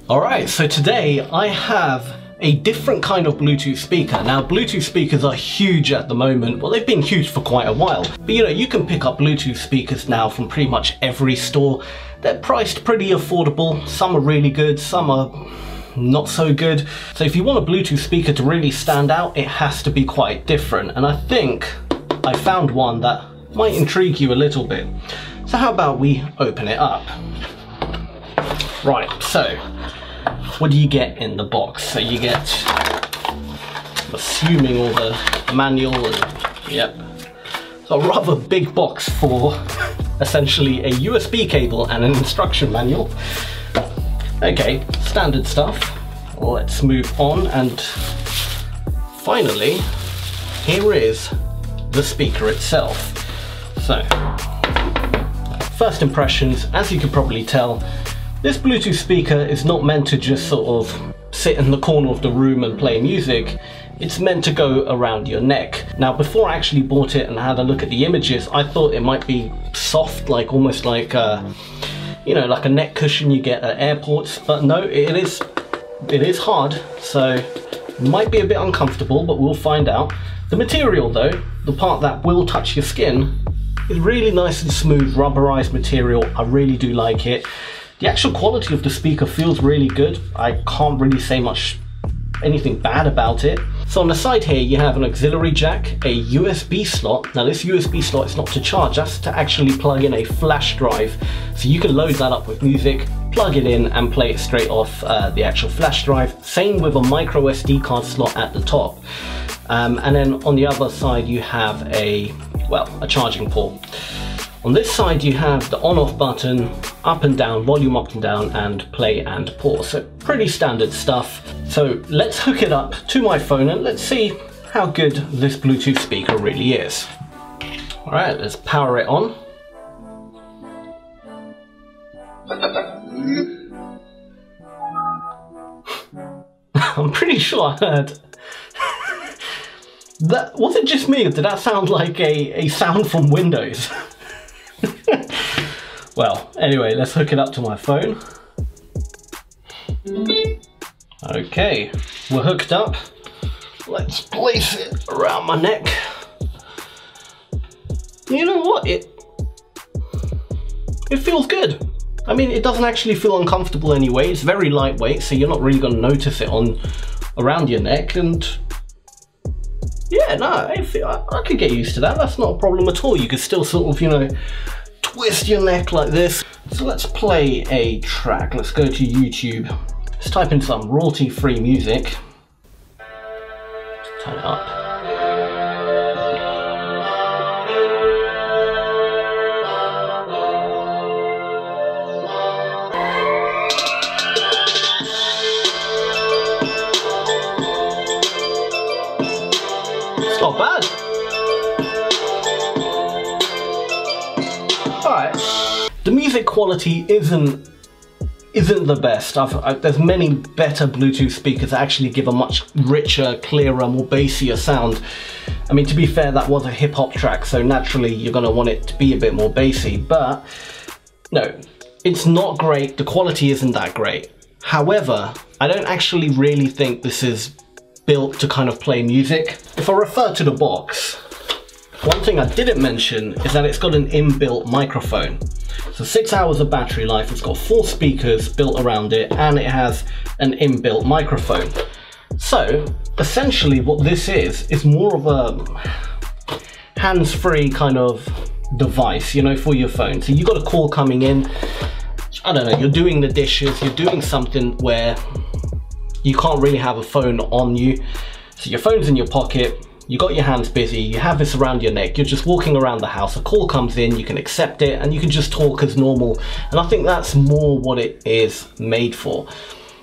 Alright, so today I have a different kind of Bluetooth speaker. Now, Bluetooth speakers are huge at the moment. Well, they've been huge for quite a while. But you know, you can pick up Bluetooth speakers now from pretty much every store. They're priced pretty affordable. Some are really good, some are not so good. So if you want a Bluetooth speaker to really stand out, it has to be quite different. And I think I found one that might intrigue you a little bit. So how about we open it up? Right, so what do you get in the box? So you get, I'm assuming, all the manual and yep. So a rather big box for essentially a USB cable and an instruction manual. Okay, standard stuff. Let's move on, and finally, here is the speaker itself. So, first impressions, as you can probably tell, this Bluetooth speaker is not meant to just sort of sit in the corner of the room and play music. It's meant to go around your neck. Now, before I actually bought it and had a look at the images, I thought it might be soft, like almost like you know, like a neck cushion you get at airports. But no, it is hard, so it might be a bit uncomfortable, but we'll find out. The material though, the part that will touch your skin, is really nice and smooth, rubberized material. I really do like it. The actual quality of the speaker feels really good. I can't really say anything bad about it. So on the side here you have an auxiliary jack, a USB slot. Now this USB slot is not to charge, that's to actually plug in a flash drive. So you can load that up with music, plug it in and play it straight off the actual flash drive. Same with a micro SD card slot at the top. And then on the other side you have a charging port. On this side you have the on-off button, up and down, volume up and down, and play and pause. So pretty standard stuff. So let's hook it up to my phone and let's see how good this Bluetooth speaker really is. All right, let's power it on. I'm pretty sure I heard that. Was it just me, or did that sound like a sound from Windows? Well, anyway, let's hook it up to my phone. Okay, we're hooked up. Let's place it around my neck. You know what? It feels good. I mean, it doesn't actually feel uncomfortable anyway. It's very lightweight, so you're not really going to notice it around your neck. And yeah, no, I could get used to that. That's not a problem at all. You could still sort of, you know, twist your neck like this. So let's play a track. Let's go to YouTube. Let's type in some royalty-free music. Turn it up. It's not bad. Alright, the music quality isn't the best. There's many better Bluetooth speakers that actually give a much richer, clearer, more bassier sound. I mean, to be fair, that was a hip-hop track, so naturally you're going to want it to be a bit more bassy, but no, it's not great. The quality isn't that great. However, I don't actually really think this is built to kind of play music. If I refer to the box, one thing I didn't mention is that it's got an inbuilt microphone. So 6 hours of battery life, it's got 4 speakers built around it, and it has an inbuilt microphone. So essentially what this is more of a hands-free kind of device, you know, for your phone. So you've got a call coming in, I don't know, you're doing the dishes, you're doing something where you can't really have a phone on you. So your phone's in your pocket, you got your hands busy, you have this around your neck, you're just walking around the house, a call comes in, you can accept it, and you can just talk as normal. And I think that's more what it is made for.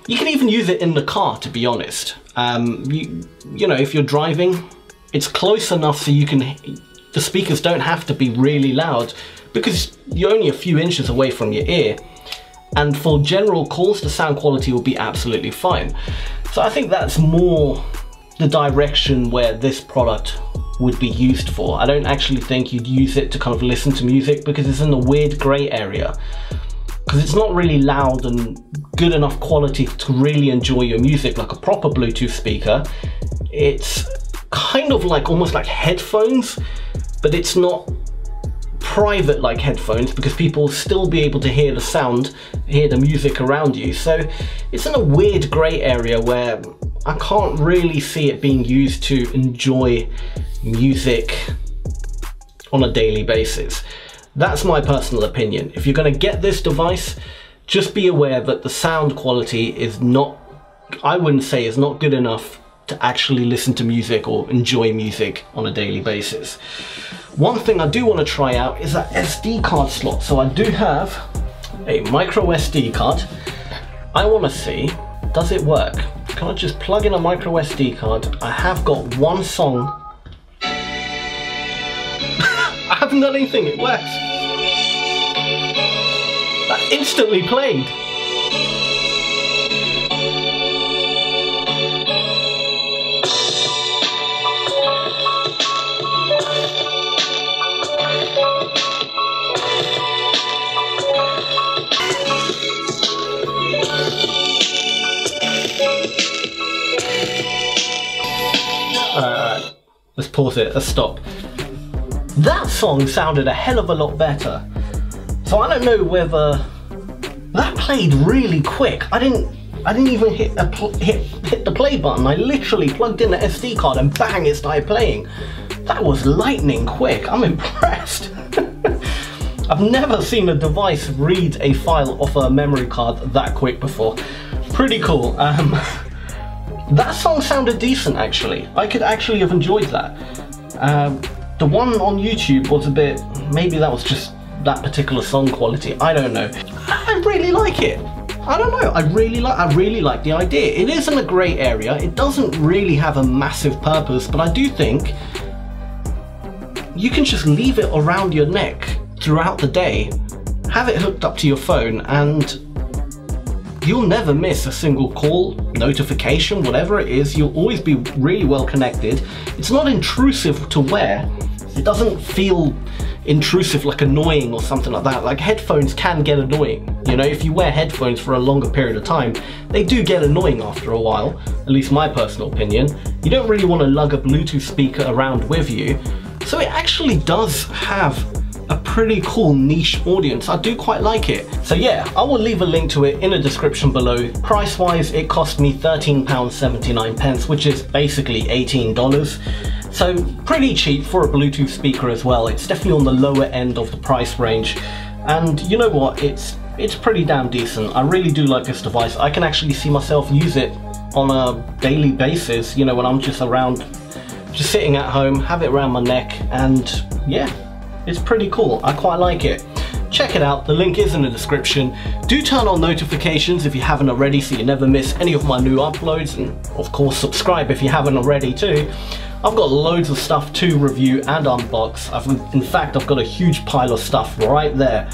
You can even use it in the car, to be honest. You know, if you're driving, it's close enough so you can, the speakers don't have to be really loud because you're only a few inches away from your ear. And for general calls, the sound quality will be absolutely fine. So I think that's more the direction where this product would be used for. I don't actually think you'd use it to kind of listen to music because it's in a weird grey area. because it's not really loud and good enough quality to really enjoy your music like a proper Bluetooth speaker. It's kind of like almost like headphones, but it's not private like headphones, because people will still be able to hear the sound, hear the music around you. So it's in a weird grey area where I can't really see it being used to enjoy music on a daily basis. That's my personal opinion. If you're going to get this device, just be aware that the sound quality is not, I wouldn't say is not good enough to actually listen to music or enjoy music on a daily basis. One thing I do want to try out is that SD card slot. So I do have a micro SD card. I want to see, does it work? Can I just plug in a micro SD card? I have got one song. I haven't done anything, it works. That instantly played. Alright, let's pause it, let's stop. That song sounded a hell of a lot better. So I don't know whether that played really quick. I didn't even hit the play button. I literally plugged in the SD card and bang, it started playing. That was lightning quick. I'm impressed. I've never seen a device read a file off a memory card that quick before. Pretty cool. That song sounded decent actually. I could actually have enjoyed that. The one on YouTube was a bit, maybe that was just that particular song quality, I don't know. I really like it. I don't know, I really like the idea. It is in a grey area, it doesn't really have a massive purpose, but I do think you can just leave it around your neck throughout the day, have it hooked up to your phone, and you'll never miss a single call, notification, whatever it is. You'll always be really well connected. It's not intrusive to wear. It doesn't feel intrusive, like annoying or something like that. Like headphones can get annoying. You know, if you wear headphones for a longer period of time, they do get annoying after a while, at least my personal opinion. You don't really want to lug a Bluetooth speaker around with you. So it actually does have a pretty cool niche audience. I do quite like it. So yeah, I will leave a link to it in the description below. Price wise, it cost me £13.79, which is basically $18. So pretty cheap for a Bluetooth speaker as well. It's definitely on the lower end of the price range. And you know what, it's pretty damn decent. I really do like this device. I can actually see myself use it on a daily basis, you know, when I'm just around, just sitting at home, have it around my neck, and yeah, it's pretty cool. I quite like it. Check it out, the link is in the description. Do turn on notifications if you haven't already so you never miss any of my new uploads, and of course subscribe if you haven't already too. I've got loads of stuff to review and unbox. In fact, I've got a huge pile of stuff right there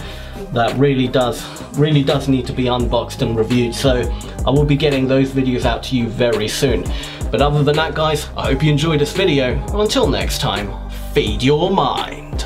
that really does need to be unboxed and reviewed, so I will be getting those videos out to you very soon. But other than that guys, I hope you enjoyed this video, and until next time, feed your mind.